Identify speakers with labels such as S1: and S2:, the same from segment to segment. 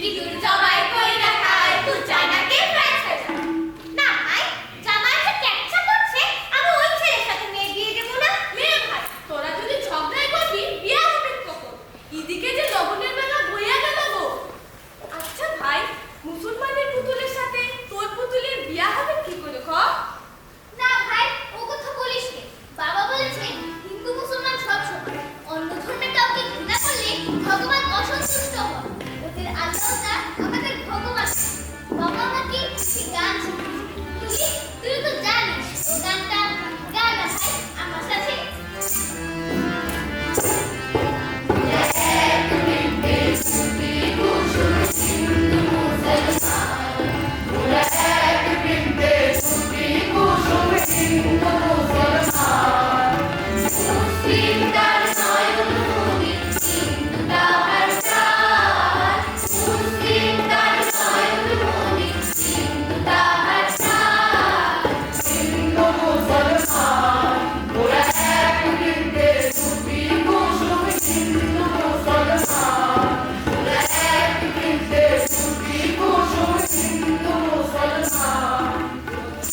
S1: ইঁদুর জবাই কইরা খায় কুচানাকে ফ্রাই ছাড়া। না ভাই, জামাই যে ক্যাপচা করছে, আমি ওই ছেলের সাথে মেয়ে দিয়ে দেবো না।
S2: মেয়ে ভাই, তোরা যদি ঝগড়াই করবি বিয়া হবে কখন? এদিকে যে লবণের মেলা বইয়া গেল গো। আচ্ছা ভাই, মুসলমানের পুতুলের সাথে তোর পুতুলের বিয়া হবে কি করে ক?
S1: না ভাই, ও কথা বলিস নে। বাবা বলেছেন হিন্দু মুসলমান সব সমান। অন্য ধর্মের কাউকে ঘৃণা করলে ভগবান অসন্তুষ্ট হন। ওদের আল্লাহটা আমাদের ভগবান। বাবা আমাকে একটি গান শিখিয়েছে। তুই তো জানিস ও গানটা গা না ভাই আমার সাথে।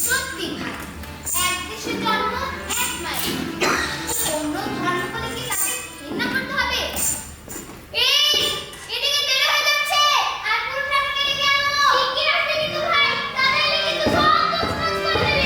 S1: সত্যি ভাই, এক দেশে জন্ম এক মায়ের। অন্য ধর্ম বলে কি তাকে ঘৃণা করতে হবে? এই, এদিকে দেরি হয়ে যাচ্ছে। আর পুরো ট্রাফিকে লেগে আনো। ঠিকই রাখতে কিন্তু ভাই, তা নাইলে কিন্তু সব তছনছ করে দেবে।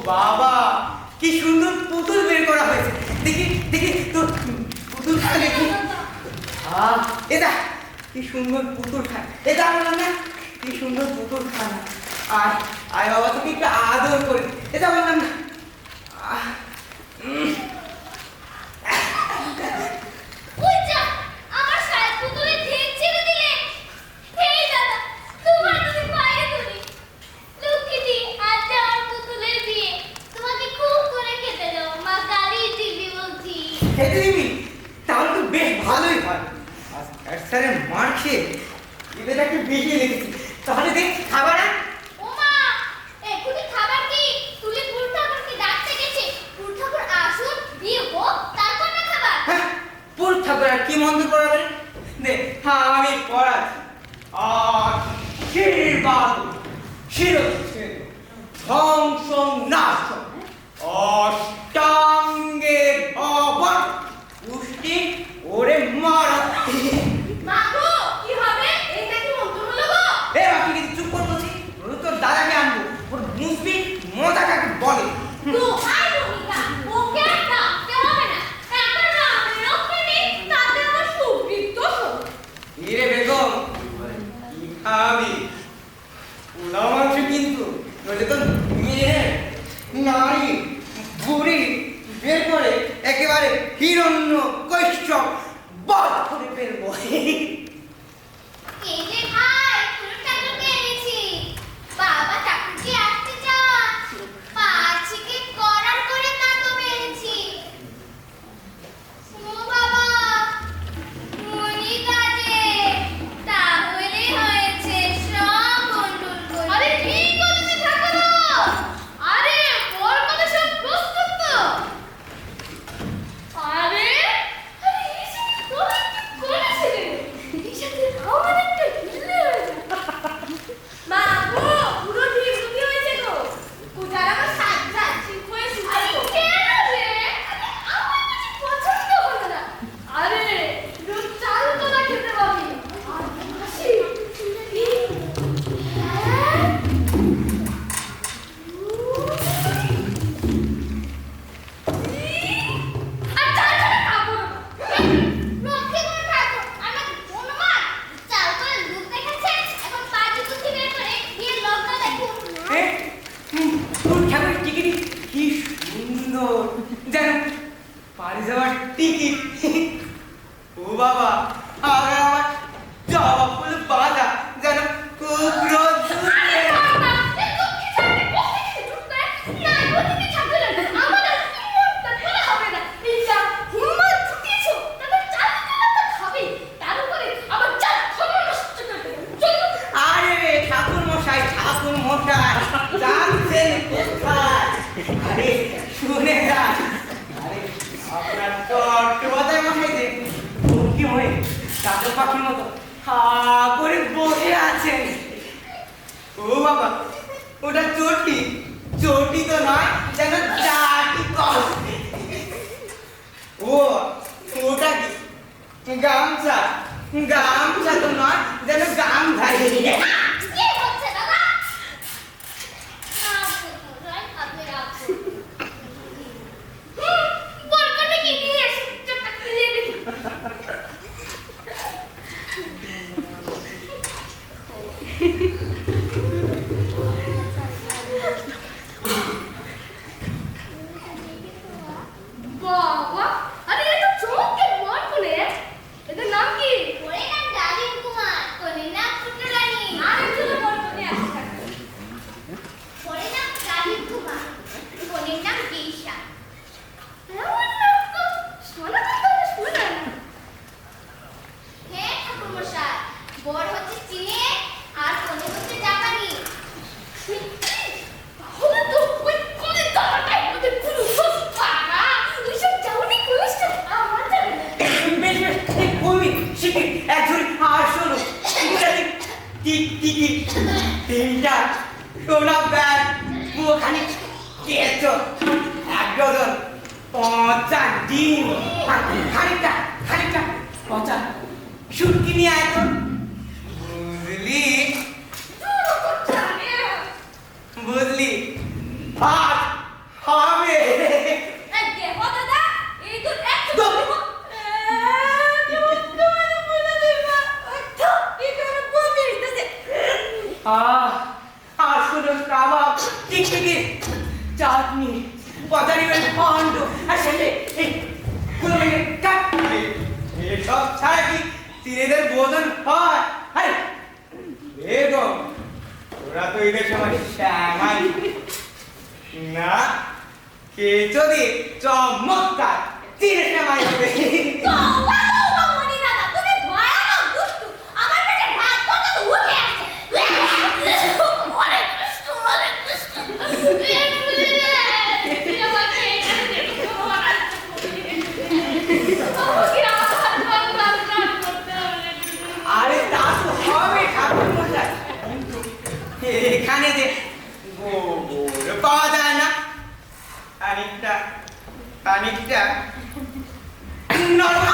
S3: বাবা, কি সুন্দর পুতুল বের করা হয়েছে। দেখি দেখি তোর পুতুলটা দেখি। এটা কি সুন্দর পুতুল খায়। এটা বললাম না, কি সুন্দর পুতুল খানা। আর আয় বাবা, তোকে একটু আদর করি। এটা বললাম না।
S1: ওই যা, আমার সাহেব পুতুলে ঢেক ছেড়ে দিলে। হেই দাদা, তোমার তুমি পায়ে ধরি। লক্ষ্মীটি, আজ আমার পুতুলের বিয়ে। তোমাকে খুব করে খেতে দেবো। মা গালি দিবি বলছি।
S3: খেতে দিবি? তাহলে তো বেশ ভালোই হয়। আজ স্যারের মার খেয়ে এবার একটু বেশি লেগেছে। তাহলে দেখ খাবার আন।
S1: ওমা, এখনই খাবার কি? তুলে পুর ঠাকুরকে ডাকতে গেছে। পুর ঠাকুর আসুন, বিয়ে হোক, তারপর না খাবার।
S3: হ্যাঁ, পুর ঠাকুর আর কি মন্দির পড়াবেন? দে, হ্যাঁ আমি পড়াচ্ছি। আশীর্বাদ শিরচ্ছেদ ধ্বংসং নাশং অষ্টাঙ্গে হিরণ্য কৈশব বধ করে ফেলবো।
S1: এই যে ভাই পুরো ঠাকুরকে এনেছি। বাবা ঠাকুরকে আসতে চান। পাঁচিকে করার করে তা তবে এনেছি। ও বাবা মনি কাজে তাহলে হয়েছে সব গন্ডগোল করে।
S2: আরে কি করতে ঠাকুর? আরে ওর কথা সব প্রস্তুত তো? আরে আরে এই যে তোরা কি করেছিস? এই সাথে আমার একটা হিলে হয়ে যায়। মা গো পুরো ঠিক রুটি হয়েছে গো। পূজার আমার সাজা ঠিক হয়ে শুকাই গো। কেন রে? আরে আমার কিছু পছন্দ হলো না। আরে রোজ চাল তো না খেতে পাবি। আর হাসি হ্যাঁ আচ্ছা আচ্ছা খাবো না।
S1: রক্ষে করে ঠাকুর আমার অনুমান চাল করে লোক দেখাচ্ছে। এখন পাঁচি বুদ্ধি বের করে বিয়ের লগ্ন দেখুন।
S3: তোর ঠাকুর টিকিট কি সুন্দর, যেন পাড়ি যাওয়ার টিকিট। ও বাবা আগে আমার জবা ফুল বাঁধা যেন খুব রোদ্দুরে।
S2: আরে বাবা এই লক্ষ্মী ছাড়তে বসে গেছে ঢুকতে না ওদিকে ছাড়তে লাগে আমাদের মনটা বলা হবে না এই যা হুম্মা ঢুকেছো তাহলে চাল দিলে তো খাবে তার উপরে আবার চাল খবর নষ্ট করতে চলো
S3: আরে ঠাকুর মশাই যাচ্ছেন কোথায়? আরে শুনে যান। আরে আপনার চট্টোপাধ্যায় মশাই যে কি হয়ে চাকর পাখির মতো হা করে বসে আছেন। ও বাবা ওটা চটি, চটি তো নয়, যেন চাটি কস। ও ওটা কি গামছা, গামছা তো নয়, যেন গাম ধারি।
S1: কি হচ্ছে দাদা? আপনি রাখুন।
S2: বলকাটা কি নিয়ে এসে চটটা খুলে দেখি বাবা আরে এটা চমৎকার মন করে এটার নাম কি
S1: ওরে নাম ডালিম কুমার, কোনের নাম পুত্ররানী।
S2: আর একজন বলকনে আছে
S1: ওরে নাম ডালিম কুমার, কোনের নাম গেইসা।
S2: এমন নাম তো শোনা তো শোনা না
S1: হে ঠাকুরমশাই, বর হচ্ছে চীনে আর কনে হচ্ছে জাপানি।
S2: তাহলে তো ওই কোনে দাঁড়াটাই ওদের পুরো সব পাড়া ওইসব যাওনি করিস আমার জানে না
S3: বেশ বেশ ঠিক কমি শিখি একজন আসলো টিকি তিনটা সোনা ব্যাগ ওখানে কেঁচো এক ডজন পচা ডিম আর খানিকটা খানিকটা পচা শুটকি নিয়ে আয় তো। বুঝলি
S2: তোর তো জানে
S3: বুঝলি ভাত হবে।
S2: এই দেখো দাদা এই তো এক
S3: তো আসলে কাবাব টিকটিকি চাটনি পচারিবেন খন্ড আর সাথে এই কুলমিনে কাট এসব ছাড়া কি চিনেদের বোধন হয়? আরে বেগম ওরা তো ঈদের সময় শ্যামাই না কেঁচো দিয়ে চমৎকার চিনে শ্যামাই হবে।
S1: বাবা বাবা মনি দাদা, তুমি ভয়ানক দুষ্টু। আমার পেটে ভাত কত তো উঠে আসছে। অনেক দুষ্টু, অনেক দুষ্টু।
S3: আরে তা তো হবে ঠাকুর মশাই, এখানে যে গোবর পাওয়া যায় না, খানিকটা খানিকটা নরম।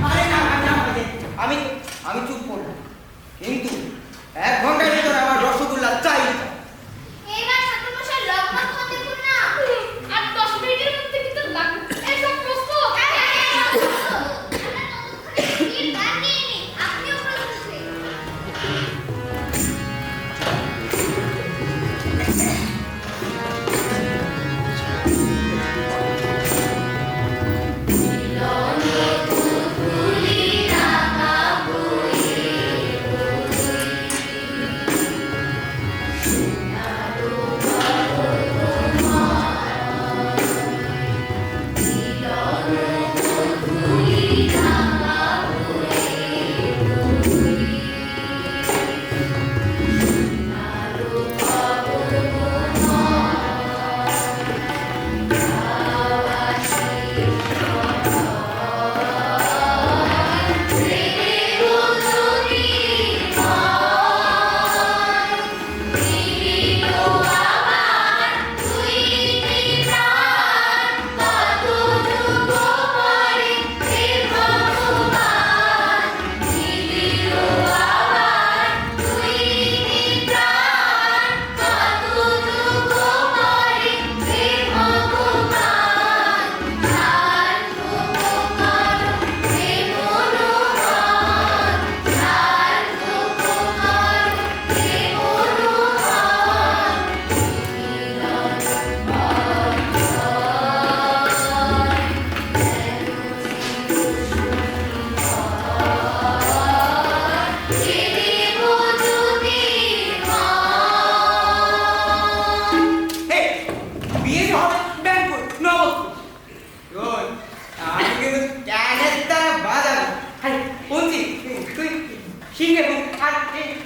S3: আরে না না না আমি আমি চুপ করবো, কিন্তু 1 ঘন্টার ভিতরে আমার রসগোল্লা চাই।
S1: এবার ঠাকুরমশাই লগ্ন তো দেখুন না।
S2: আর 10 মিনিটের মধ্যে কিন্তু লাগবে এইসব প্রস্তুত
S1: আপনিও প্রস্তুত।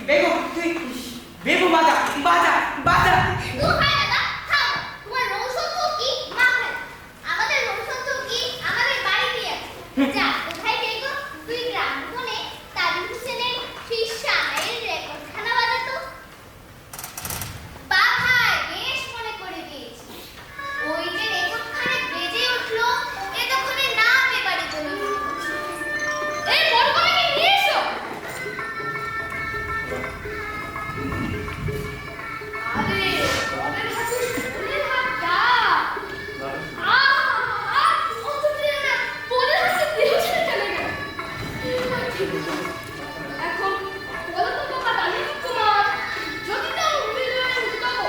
S3: বেগম তুই বেগম বাজা বাজা বাজা
S1: দোহাই দাদা থাম, তোমার রৌশন চৌকি মাথায়, আমাদের রৌশন চৌকি আমাদের বাড়িতে আছে। যা কোথায় বেগম, তুই গ্রাম ফোনে তাবির হোসেনের সেই শায়ের রেকর্ডখানা বাজাতো। বা ভাই বেশ মনে করে দিয়েছি, ওই যে রেকর্ডখানে বেজে উঠলো এতক্ষণে নাম এবারে চলে এসেছে। এই বড় করে নিয়ে এসো। আরে বড়ের হাতে বড়ের হাতটা অত দিন না বড়ের হাতে বেহুশে চলে গেল। এখন বলো তো বাবা দানি কুমার, যদি তাও হৃদয়ে উঠতাম,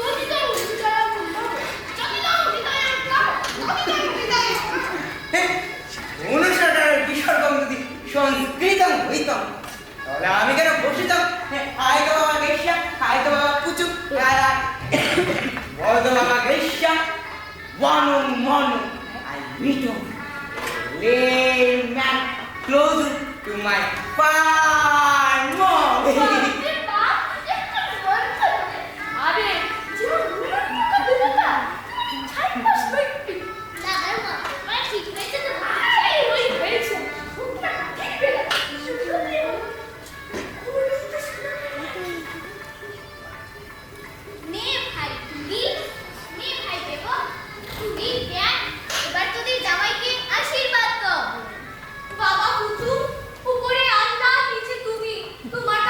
S1: যদি তাও হৃদয়ে উঠতাম, যদি তাও হৃদয়ে উঠতাম, যদি তাও হৃদয়ে উঠতাম।
S3: অনুষ্ঠানের বিসর্গম যদি সংস্কৃতম হইতাম তাহলে আমি কেন বসিতাম আয় তো বাবা গেছিয়া আয় তো বাবা পুচু বল তো বাবা গেছিয়া ওয়ানো মনো আই মিটো লে man close to my farm
S1: আরে বাপ, একটা মন করে। আরে জীবন মুখে দিবে না, ছাই পাস করবি না। আর মা মানে ঠিক হয়েছে তো, ভাই ওই হয়েছে মুখটা দেখবে না শুধু নে ভাই তুমি, নে ভাই দেখো তুমি দেখ, এবার তোদের জামাইকে আশীর্বাদ দাও।
S2: বাবা পুতু, উপরে আল্লাহ, নিচে তুমি, তোমার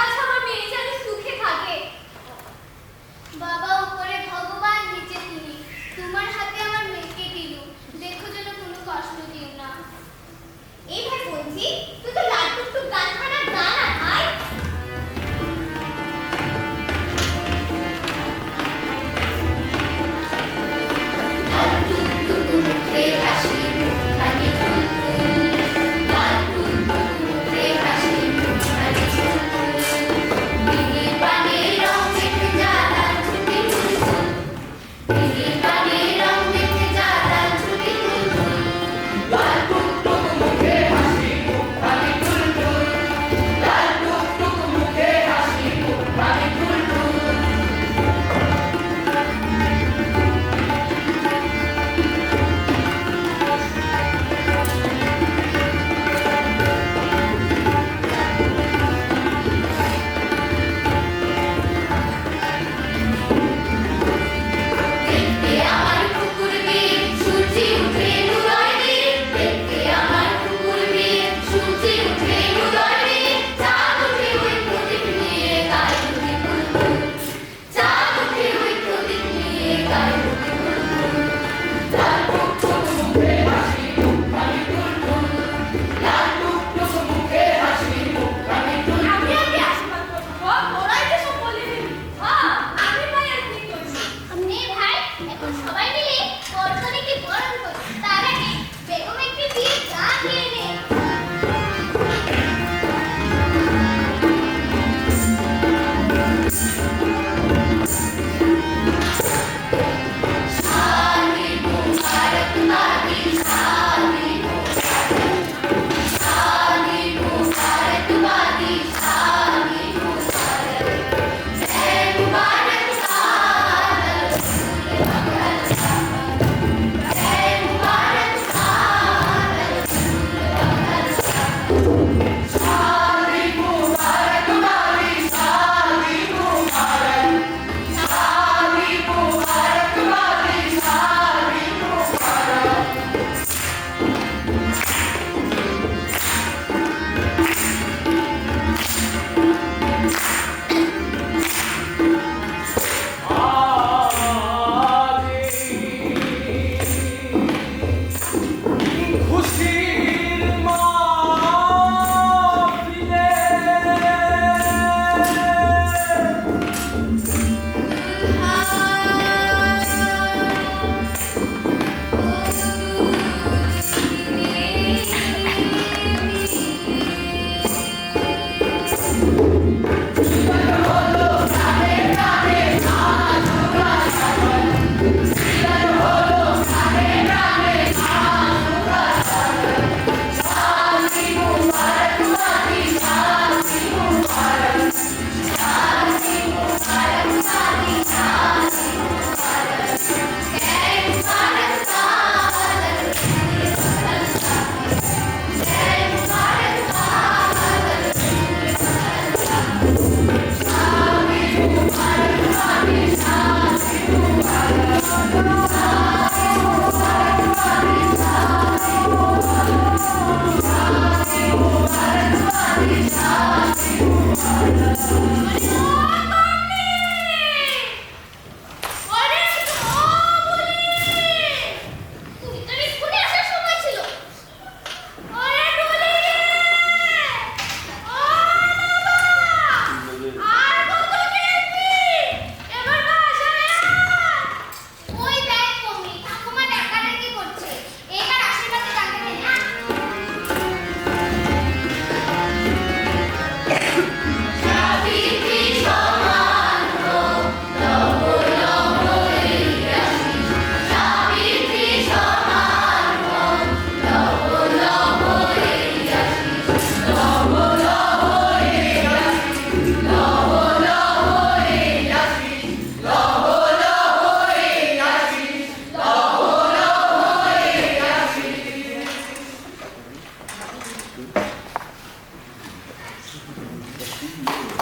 S4: সুন্দর